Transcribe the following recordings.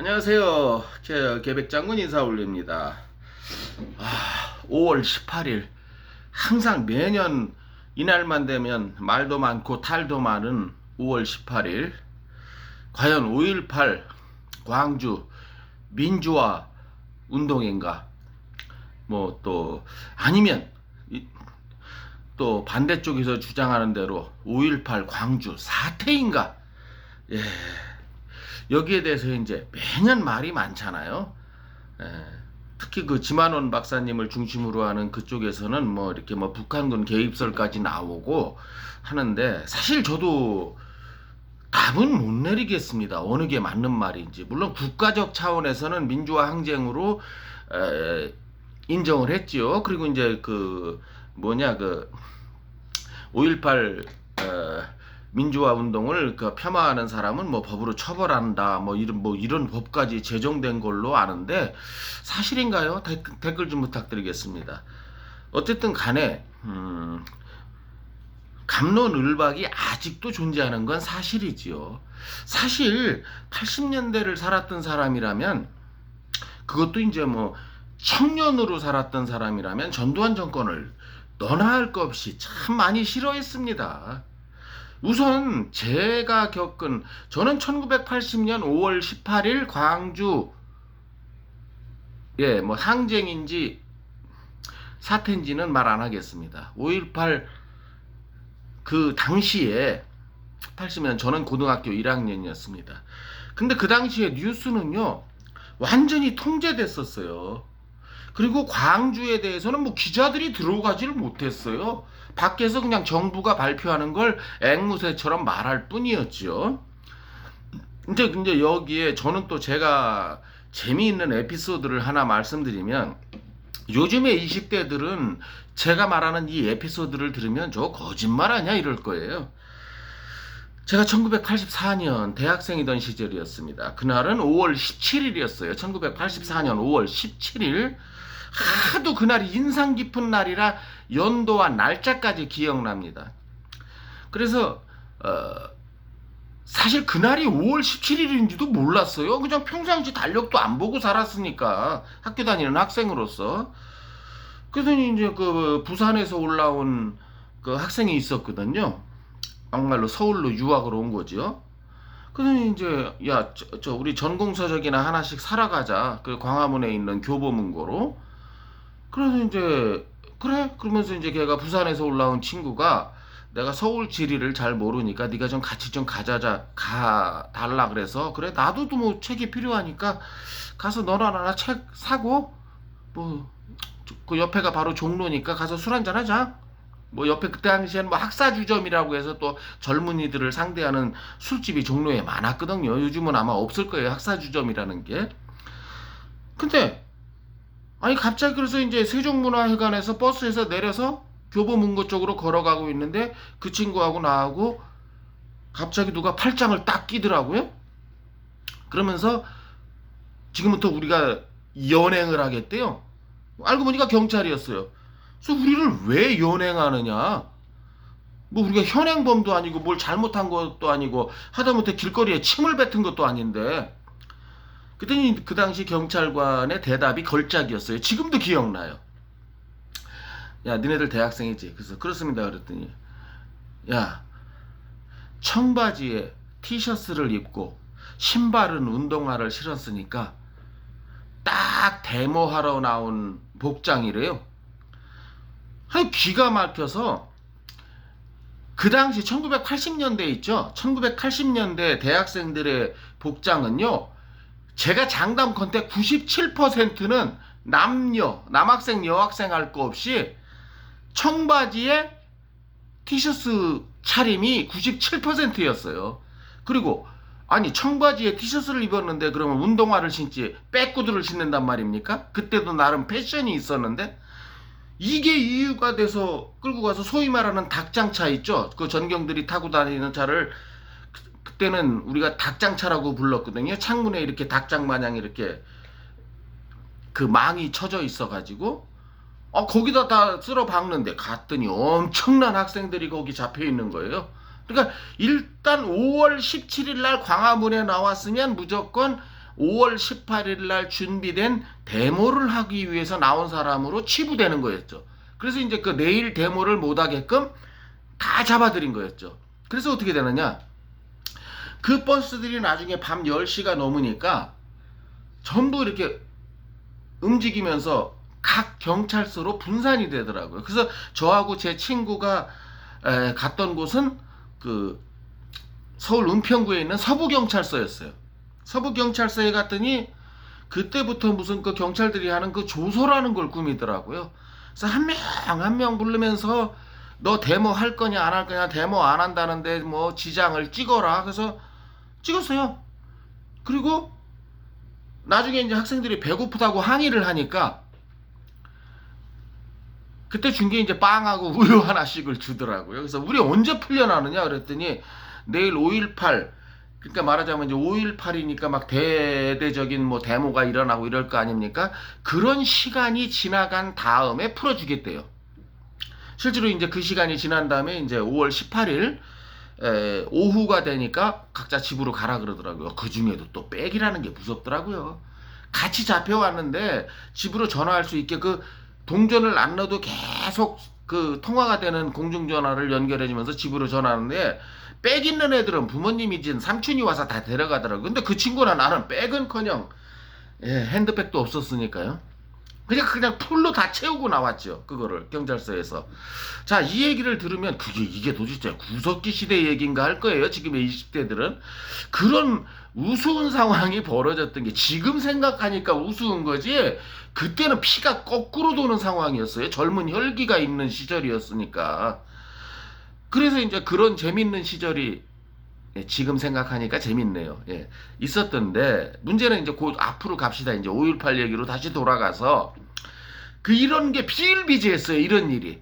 안녕하세요. 계백장군 인사 올립니다. 5월 18일. 항상 매년 이날만 되면 말도 많고 탈도 많은 5월 18일. 과연 5.18 광주 민주화 운동인가? 뭐 또 아니면 또 반대쪽에서 주장하는 대로 5.18 광주 사태인가? 예. 여기에 대해서 이제 매년 말이 많잖아요. 예, 특히 그 지만원 박사님을 중심으로 하는 그쪽에서는 뭐 이렇게 뭐 북한군 개입설까지 나오고 하는데, 사실 저도 답은 못 내리겠습니다. 어느 게 맞는 말인지. 물론 국가적 차원에서는 민주화 항쟁으로 인정을 했지요. 그리고 이제 그 뭐냐 그 5.18 민주화 운동을 폄하하는 사람은 뭐 법으로 처벌한다 뭐 이런 법까지 제정된 걸로 아는데, 사실인가요? 댓글 좀 부탁드리겠습니다. 어쨌든 간에 갑론을박이 아직도 존재하는 건 사실이지요. 사실 80년대를 살았던 사람이라면, 그것도 이제 뭐 청년으로 살았던 사람이라면 전두환 정권을 너나 할 것 없이 참 많이 싫어했습니다. 우선 제가 저는 1980년 5월 18일 광주, 뭐 항쟁인지 사태인지는 말 안 하겠습니다. 5.18 그 당시에 80년 저는 고등학교 1학년이었습니다. 근데 그 당시에 뉴스는요 완전히 통제됐었어요. 그리고 광주에 대해서는 뭐 기자들이 들어가지를 못했어요. 밖에서 그냥 정부가 발표하는 걸 앵무새처럼 말할 뿐이었죠. 근데 여기에 저는 또 제가 재미있는 에피소드를 하나 말씀드리면, 요즘의 20대들은 제가 말하는 이 에피소드를 들으면 저 거짓말하냐 이럴 거예요. 제가 1984년 대학생이던 시절이었습니다. 그날은 5월 17일이었어요. 1984년 5월 17일. 하도 그날이 인상 깊은 날이라 연도와 날짜까지 기억납니다. 그래서 사실 그날이 5월 17일인지도 몰랐어요. 그냥 평상시 달력도 안 보고 살았으니까, 학교 다니는 학생으로서. 그래서 이제 그 부산에서 올라온 그 학생이 있었거든요. 막말로 서울로 유학을 온 거죠. 그래서 이제 야, 우리 전공서적이나 하나씩 사러 가자. 그 광화문에 있는 교보문고로. 그래서 이제 그래 그러면서 이제 걔가 부산에서 올라온 친구가, 내가 서울 지리를 잘 모르니까 네가 좀 같이 좀 가 달라 그래서, 그래 나도 뭐 책이 필요하니까 가서 너나 나나 책 사고, 뭐 그 옆에가 바로 종로니까 가서 술 한잔 하자. 뭐 옆에 그때 당시에는 뭐 학사주점이라고 해서 또 젊은이들을 상대하는 술집이 종로에 많았거든요. 요즘은 아마 없을 거예요, 학사주점이라는 게. 근데 아니 갑자기 그래서 이제 세종문화회관에서 버스에서 내려서 교보문고 쪽으로 걸어가고 있는데, 그 친구하고 나하고 갑자기 누가 팔짱을 딱 끼더라고요. 그러면서 지금부터 우리가 연행을 하겠대요. 알고 보니까 경찰이었어요. 그래서 우리를 왜 연행하느냐? 뭐 우리가 현행범도 아니고 뭘 잘못한 것도 아니고 하다못해 길거리에 침을 뱉은 것도 아닌데. 그랬더니 그 당시 경찰관의 대답이 걸작이었어요. 지금도 기억나요. 야, 너네들 대학생이지? 그래서 그렇습니다. 그랬더니, 야, 청바지에 티셔츠를 입고 신발은 운동화를 신었으니까 딱 데모하러 나온 복장이래요. 아니, 기가 막혀서, 그 당시 1980년대 있죠? 1980년대 대학생들의 복장은요, 제가 장담컨대 97%는 남학생 여학생 할 거 없이 청바지에 티셔츠 차림이 97%였어요. 그리고 아니, 청바지에 티셔츠를 입었는데 그러면 운동화를 신지 빼꾸드를 신는단 말입니까? 그때도 나름 패션이 있었는데, 이게 이유가 돼서 끌고 가서 소위 말하는 닭장차 있죠? 그 전경들이 타고 다니는 차를 그때는 우리가 닭장차라고 불렀거든요. 창문에 이렇게 닭장 마냥 이렇게 그 망이 쳐져 있어가지고 거기다 다 쓸어 박는데, 갔더니 엄청난 학생들이 거기 잡혀 있는 거예요. 그러니까 일단 5월 17일 날 광화문에 나왔으면 무조건 5월 18일 날 준비된 데모를 하기 위해서 나온 사람으로 치부되는 거였죠. 그래서 이제 그 내일 데모를 못하게끔 다 잡아들인 거였죠. 그래서 어떻게 되느냐? 그 버스들이 나중에 밤 10시가 넘으니까 전부 이렇게 움직이면서 각 경찰서로 분산이 되더라고요. 그래서 저하고 제 친구가 갔던 곳은 그 서울 은평구에 있는 서부경찰서였어요. 서부경찰서에 갔더니 그때부터 무슨 그 경찰들이 하는 그 조소라는 걸 꾸미더라고요. 그래서 한 명 한 명 부르면서 너 데모 할 거냐 안 할 거냐, 데모 안 한다는데 뭐 지장을 찍어라. 그래서 찍었어요. 그리고 나중에 이제 학생들이 배고프다고 항의를 하니까 그때 준 게 이제 빵하고 우유 하나씩을 주더라고요. 그래서 우리 언제 풀려나느냐 그랬더니 내일 5.18, 그러니까 말하자면 이제 5.18이니까 막 대대적인 뭐 데모가 일어나고 이럴 거 아닙니까? 그런 시간이 지나간 다음에 풀어주겠대요. 실제로 이제 그 시간이 지난 다음에 이제 5월 18일 오후가 되니까 각자 집으로 가라 그러더라고요. 그 중에도 또 백이라는 게 무섭더라고요. 같이 잡혀왔는데 집으로 전화할 수 있게 그 동전을 안 넣어도 계속 그 통화가 되는 공중전화를 연결해주면서 집으로 전화하는데, 백 있는 애들은 부모님이 진 삼촌이 와서 다 데려가더라고요. 근데 그 친구는 나는 백은커녕 핸드백도 없었으니까요. 그냥 풀로 다 채우고 나왔죠. 그거를 경찰서에서. 자, 이 얘기를 들으면 이게 도대체 구석기 시대 얘기인가 할 거예요. 지금의 20대들은. 그런 우스운 상황이 벌어졌던 게 지금 생각하니까 우스운 거지, 그때는 피가 거꾸로 도는 상황이었어요. 젊은 혈기가 있는 시절이었으니까. 그래서 이제 그런 재밌는 시절이 지금 생각하니까 재밌네요. 있었던데, 문제는 이제 곧 앞으로 갑시다. 이제 5.18 얘기로 다시 돌아가서 이런 게 비일비재했어요. 이런 일이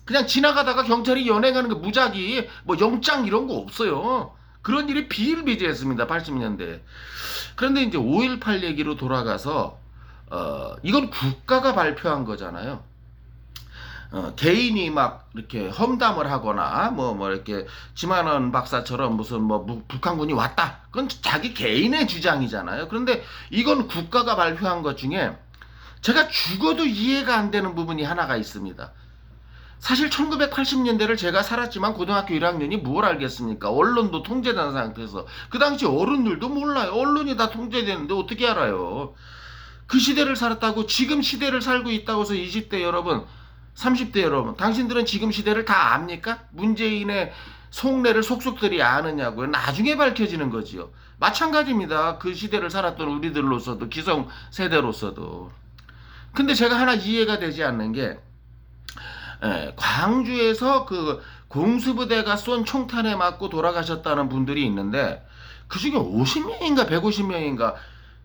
그냥 지나가다가 경찰이 연행하는 게 무작위 뭐 영장 이런 거 없어요. 그런 일이 비일비재했습니다. 80년대. 그런데 이제 5.18 얘기로 돌아가서 이건 국가가 발표한 거잖아요. 개인이 막 이렇게 험담을 하거나 뭐 이렇게 지만원 박사처럼 무슨 뭐 북한군이 왔다, 그건 자기 개인의 주장이잖아요. 그런데 이건 국가가 발표한 것 중에 제가 죽어도 이해가 안 되는 부분이 하나가 있습니다. 사실 1980년대를 제가 살았지만 고등학교 1학년이 뭘 알겠습니까? 언론도 통제된 상태에서. 그 당시 어른들도 몰라요. 언론이 다 통제되는데 어떻게 알아요? 그 시대를 살았다고, 지금 시대를 살고 있다고 해서 20대 여러분, 30대 여러분, 당신들은 지금 시대를 다 압니까? 문재인의 속내를 속속들이 아느냐고요? 나중에 밝혀지는 거지요. 마찬가지입니다. 그 시대를 살았던 우리들로서도, 기성세대로서도. 근데 제가 하나 이해가 되지 않는 게, 광주에서 그 공수부대가 쏜 총탄에 맞고 돌아가셨다는 분들이 있는데, 그 중에 50명인가 150명인가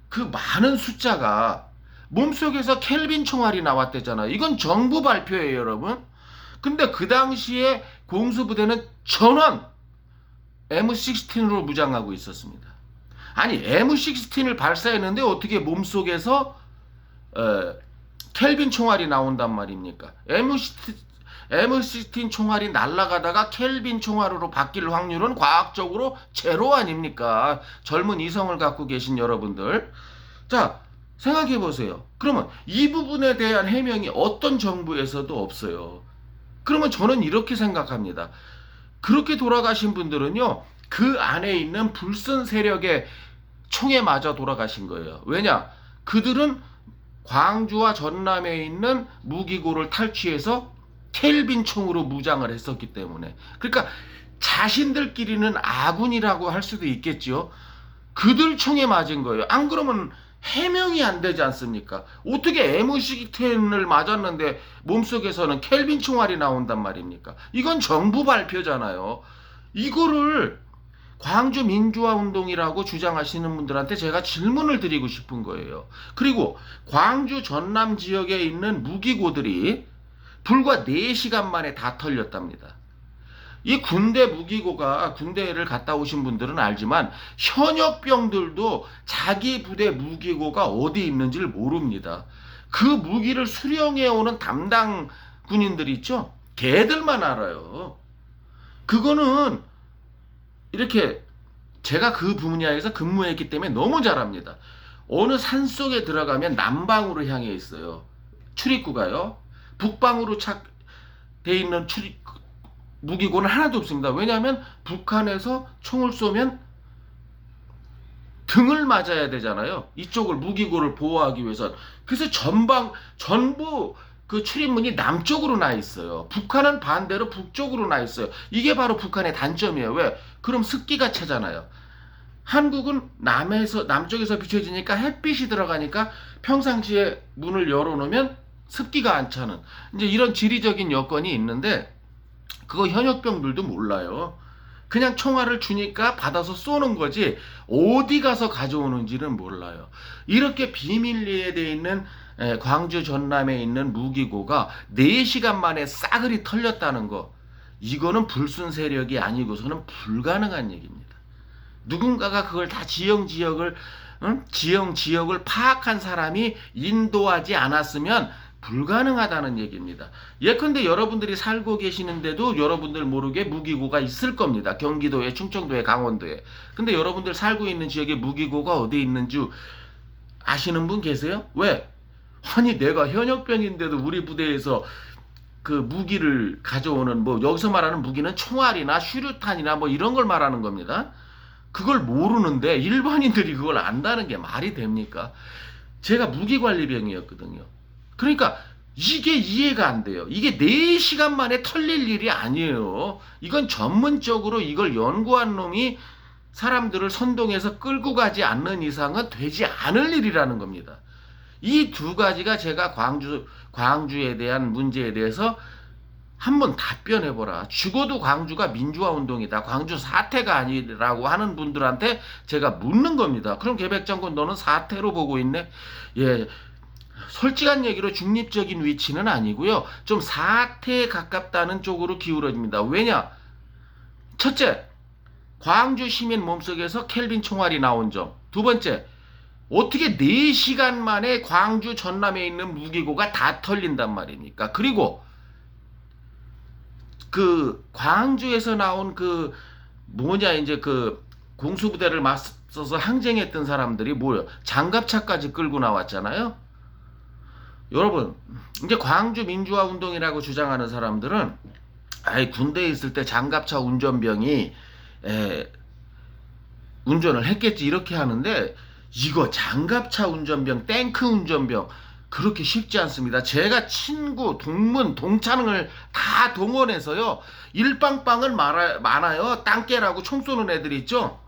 그 많은 숫자가 몸속에서 켈빈 총알이 나왔대잖아요. 이건 정부 발표예요, 여러분. 근데 그 당시에 공수부대는 전원 M16으로 무장하고 있었습니다. 아니, M16을 발사했는데 어떻게 몸속에서 켈빈 총알이 나온단 말입니까? M16 총알이 날아가다가 켈빈 총알으로 바뀔 확률은 과학적으로 제로 아닙니까? 젊은 이성을 갖고 계신 여러분들. 자, 생각해 보세요. 그러면 이 부분에 대한 해명이 어떤 정부에서도 없어요. 그러면 저는 이렇게 생각합니다. 그렇게 돌아가신 분들은요, 그 안에 있는 불순 세력의 총에 맞아 돌아가신 거예요. 왜냐? 그들은 광주와 전남에 있는 무기고를 탈취해서 켈빈 총으로 무장을 했었기 때문에. 그러니까 자신들끼리는 아군이라고 할 수도 있겠지요. 그들 총에 맞은 거예요. 안 그러면 해명이 안 되지 않습니까? 어떻게 M16을 맞았는데 몸속에서는 켈빈 총알이 나온단 말입니까? 이건 정부 발표잖아요. 이거를 광주 민주화 운동이라고 주장하시는 분들한테 제가 질문을 드리고 싶은 거예요. 그리고 광주 전남 지역에 있는 무기고들이 불과 4시간 만에 다 털렸답니다. 이 군대 무기고가, 군대를 갔다 오신 분들은 알지만 현역병들도 자기 부대 무기고가 어디 있는지를 모릅니다. 그 무기를 수령해오는 담당 군인들이 있죠? 걔들만 알아요. 그거는 이렇게 제가 그 분야에서 근무했기 때문에 너무 잘 압니다. 어느 산속에 들어가면 남방으로 향해 있어요. 출입구가요. 북방으로 돼 있는 무기고는 하나도 없습니다. 왜냐하면 북한에서 총을 쏘면 등을 맞아야 되잖아요. 이쪽을 무기고를 보호하기 위해서. 그래서 전부 그 출입문이 남쪽으로 나 있어요. 북한은 반대로 북쪽으로 나 있어요. 이게 바로 북한의 단점이에요. 왜? 그럼 습기가 차잖아요. 한국은 남쪽에서 비춰지니까 햇빛이 들어가니까 평상시에 문을 열어놓으면 습기가 안 차는 이제 이런 지리적인 여건이 있는데 그거 현역병들도 몰라요. 그냥 총알을 주니까 받아서 쏘는 거지 어디 가서 가져오는지는 몰라요. 이렇게 비밀리에 돼 있는 광주 전남에 있는 무기고가 4시간 만에 싸그리 털렸다는 거, 이거는 불순 세력이 아니고서는 불가능한 얘기입니다. 누군가가 그걸 다 지형을 파악한 사람이 인도하지 않았으면 불가능하다는 얘기입니다. 예컨대 여러분들이 살고 계시는데도 여러분들 모르게 무기고가 있을 겁니다. 경기도에, 충청도에, 강원도에. 근데 여러분들 살고 있는 지역에 무기고가 어디 있는지 아시는 분 계세요? 왜? 아니 내가 현역병인데도 우리 부대에서 그 무기를 가져오는, 뭐 여기서 말하는 무기는 총알이나 슈류탄이나 뭐 이런 걸 말하는 겁니다. 그걸 모르는데 일반인들이 그걸 안다는 게 말이 됩니까? 제가 무기관리병이었거든요. 그러니까 이게 이해가 안 돼요. 이게 4시간 만에 털릴 일이 아니에요. 이건 전문적으로 이걸 연구한 놈이 사람들을 선동해서 끌고 가지 않는 이상은 되지 않을 일이라는 겁니다. 이 두 가지가 제가 광주에 대한 문제에 대해서 한번 답변해보라. 죽어도 광주가 민주화 운동이다. 광주 사태가 아니라고 하는 분들한테 제가 묻는 겁니다. 그럼 계백장군 너는 사태로 보고 있네? 예, 솔직한 얘기로 중립적인 위치는 아니고요. 좀 사태에 가깝다는 쪽으로 기울어집니다. 왜냐? 첫째, 광주 시민 몸속에서 켈빈 총알이 나온 점. 두 번째, 어떻게 4시간 만에 광주 전남에 있는 무기고가 다 털린단 말입니까? 그리고 그 광주에서 나온 이제 그 공수부대를 맞서서 항쟁했던 사람들이 뭐예요? 장갑차까지 끌고 나왔잖아요. 여러분, 이제 광주 민주화 운동이라고 주장하는 사람들은 군대에 있을 때 장갑차 운전병이 운전을 했겠지 이렇게 하는데, 이거 장갑차 운전병, 탱크 운전병 그렇게 쉽지 않습니다. 제가 친구, 동문, 동창을 다 동원해서요. 일빵빵은 많아요. 땅깨라고 총 쏘는 애들이 있죠.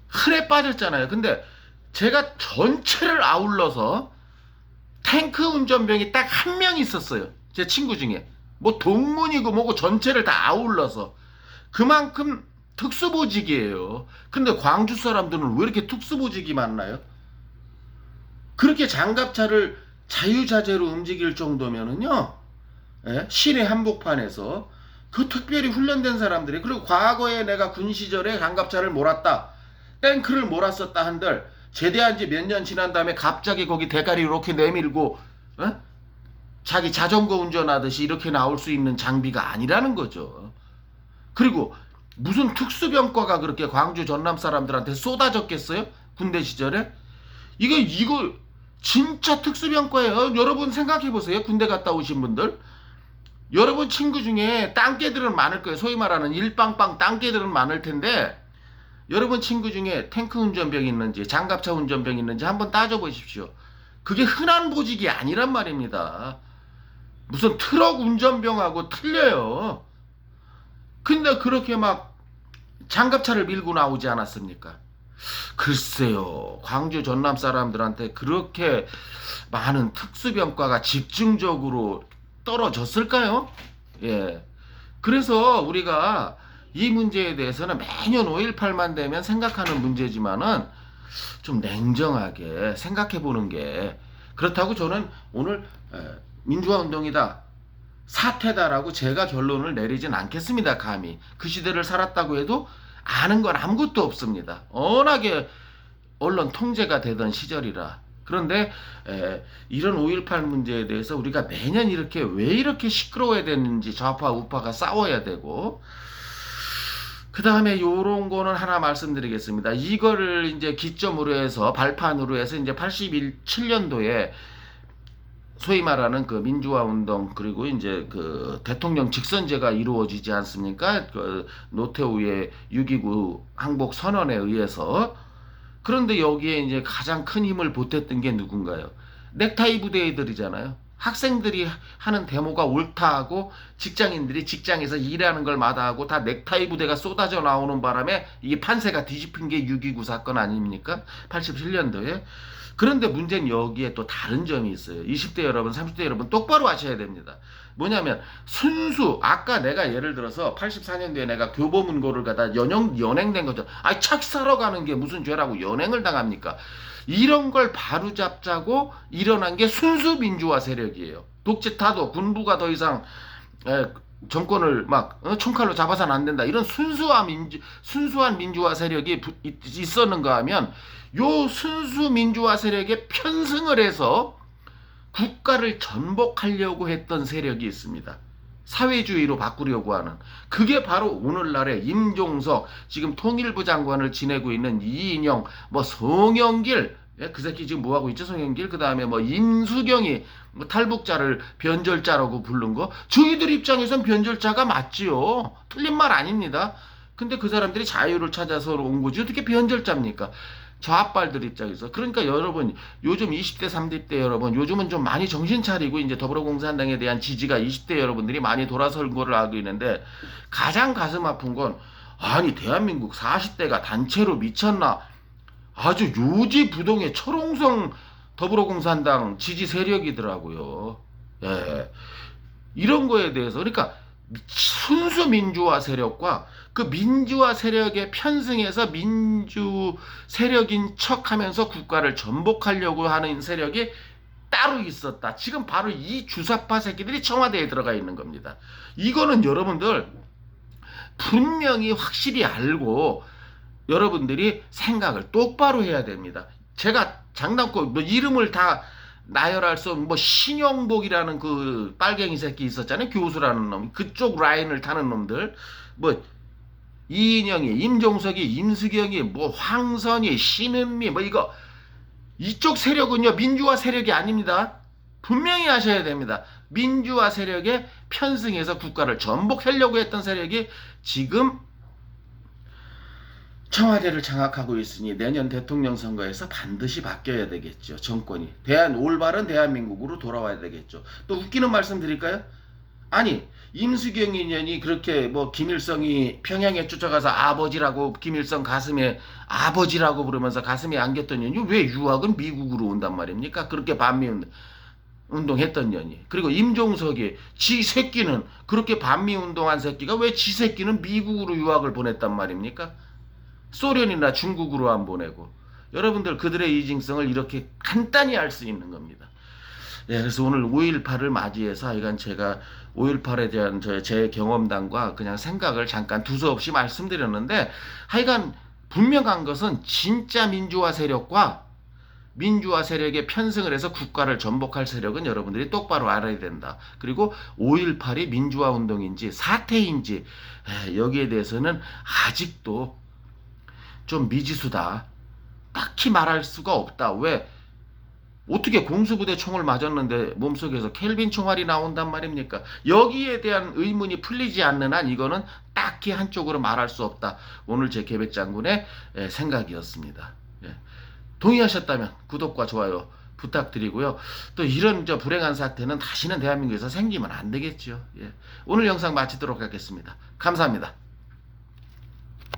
흔해 빠졌잖아요. 근데 제가 전체를 아울러서 탱크 운전병이 딱 한 명 있었어요. 제 친구 중에. 뭐 동문이고 뭐고 전체를 다 아울러서. 그만큼 특수보직이에요. 근데 광주 사람들은 왜 이렇게 특수보직이 많나요? 그렇게 장갑차를 자유자재로 움직일 정도면은요, 시내 한복판에서 그 특별히 훈련된 사람들이, 그리고 과거에 내가 군 시절에 장갑차를 몰았다, 탱크를 몰았었다 한들 제대한 지 몇 년 지난 다음에 갑자기 거기 대가리 이렇게 내밀고 자기 자전거 운전하듯이 이렇게 나올 수 있는 장비가 아니라는 거죠. 그리고 무슨 특수병과가 그렇게 광주 전남 사람들한테 쏟아졌겠어요? 군대 시절에? 이거 진짜 특수병과예요. 여러분 생각해보세요. 군대 갔다 오신 분들. 여러분 친구 중에 땅깨들은 많을 거예요. 소위 말하는 일빵빵 땅깨들은 많을 텐데, 여러분 친구 중에 탱크 운전병 있는지 장갑차 운전병 있는지 한번 따져보십시오. 그게 흔한 보직이 아니란 말입니다. 무슨 트럭 운전병하고 틀려요. 근데 그렇게 막 장갑차를 밀고 나오지 않았습니까? 글쎄요, 광주 전남 사람들한테 그렇게 많은 특수병과가 집중적으로 떨어졌을까요? 예. 그래서 우리가 이 문제에 대해서는 매년 5.18만 되면 생각하는 문제지만은 좀 냉정하게 생각해 보는 게, 그렇다고 저는 오늘 민주화 운동이다, 사태다라고 제가 결론을 내리진 않겠습니다. 감히 그 시대를 살았다고 해도 아는 건 아무것도 없습니다. 워낙에 언론 통제가 되던 시절이라. 그런데 이런 5.18 문제에 대해서 우리가 매년 왜 이렇게 시끄러워야 되는지, 좌파 우파가 싸워야 되고, 그 다음에 요런 거는 하나 말씀드리겠습니다. 이거를 이제 기점으로 해서, 발판으로 해서 이제 87년도에 소위 말하는 그 민주화 운동, 그리고 이제 그 대통령 직선제가 이루어지지 않습니까? 그 노태우의 6.29 항복 선언에 의해서. 그런데 여기에 이제 가장 큰 힘을 보탰던 게 누군가요? 넥타이 부대들이잖아요. 학생들이 하는 데모가 옳다하고 직장인들이 직장에서 일하는 걸 마다하고 다 넥타이 부대가 쏟아져 나오는 바람에 이게 판세가 뒤집힌 게 6.29 사건 아닙니까? 87년도에. 그런데 문제는 여기에 또 다른 점이 있어요. 20대 여러분, 30대 여러분 똑바로 하셔야 됩니다. 뭐냐면 순수, 아까 내가 예를 들어서 84년도에 내가 교보문고를 가다 연행된 거죠. 아니 착사러 가는 게 무슨 죄라고 연행을 당합니까? 이런 걸 바로잡자고 일어난 게 순수 민주화 세력이에요. 독재타도 군부가 더 이상 정권을 막 총칼로 잡아서는 안 된다. 이런 순수한 민주화 세력이 있었는가 하면 요 순수 민주화 세력에 편승을 해서 국가를 전복하려고 했던 세력이 있습니다. 사회주의로 바꾸려고 하는. 그게 바로 오늘날의 임종석, 지금 통일부 장관을 지내고 있는 이인영, 뭐 송영길, 그 새끼 지금 뭐하고 있죠, 송영길? 그 다음에 뭐 임수경이 뭐 탈북자를 변절자라고 부른 거. 저희들 입장에선 변절자가 맞지요. 틀린 말 아닙니다. 근데 그 사람들이 자유를 찾아서 온 거지 어떻게 변절자입니까? 좌빨들 입장에서. 그러니까 여러분, 요즘 20대, 30대 여러분, 요즘은 좀 많이 정신 차리고 이제 더불어공산당에 대한 지지가 20대 여러분들이 많이 돌아선 거를 알고 있는데, 가장 가슴 아픈 건, 아니, 대한민국 40대가 단체로 미쳤나? 아주 요지부동의 철옹성 더불어공산당 지지 세력이더라고요. 예. 이런 거에 대해서, 그러니까 순수 민주화 세력과 그 민주화 세력에 편승해서 민주 세력인 척하면서 국가를 전복하려고 하는 세력이 따로 있었다. 지금 바로 이 주사파 새끼들이 청와대에 들어가 있는 겁니다. 이거는 여러분들 분명히 확실히 알고 여러분들이 생각을 똑바로 해야 됩니다. 제가 장난고 뭐 이름을 다 나열할 수 없는 뭐 신영복이라는 그 빨갱이 새끼 있었잖아요. 교수라는 놈. 그쪽 라인을 타는 놈들. 뭐 이인영이, 임종석이, 임수경이, 뭐 황선이, 신은미, 뭐 이거 이쪽 세력은요 민주화 세력이 아닙니다. 분명히 하셔야 됩니다. 민주화 세력에 편승해서 국가를 전복하려고 했던 세력이 지금 청와대를 장악하고 있으니 내년 대통령 선거에서 반드시 바뀌어야 되겠죠. 정권이. 올바른 대한민국으로 돌아와야 되겠죠. 또 웃기는 말씀 드릴까요? 아니, 임수경 인연이 그렇게 뭐 김일성이 평양에 쫓아가서 아버지라고, 김일성 가슴에 아버지라고 부르면서 가슴에 안겼던 년이 왜 유학은 미국으로 온단 말입니까? 그렇게 반미 운동했던 년이. 그리고 임종석이 지 새끼는, 그렇게 반미 운동한 새끼가 왜 지 새끼는 미국으로 유학을 보냈단 말입니까? 소련이나 중국으로 안 보내고. 여러분들 그들의 이중성을 이렇게 간단히 알 수 있는 겁니다. 예, 그래서 오늘 5.18을 맞이해서 하여간 제가 5.18에 대한 제 경험담과 그냥 생각을 잠깐 두서없이 말씀드렸는데, 하여간 분명한 것은 진짜 민주화 세력과 민주화 세력에 편승을 해서 국가를 전복할 세력은 여러분들이 똑바로 알아야 된다. 그리고 5.18이 민주화 운동인지 사태인지 여기에 대해서는 아직도 좀 미지수다. 딱히 말할 수가 없다. 왜? 어떻게 공수부대 총을 맞았는데 몸속에서 켈빈 총알이 나온단 말입니까? 여기에 대한 의문이 풀리지 않는 한 이거는 딱히 한쪽으로 말할 수 없다. 오늘 제 계백장군의 생각이었습니다. 동의하셨다면 구독과 좋아요 부탁드리고요. 또 이런 불행한 사태는 다시는 대한민국에서 생기면 안 되겠죠. 오늘 영상 마치도록 하겠습니다. 감사합니다.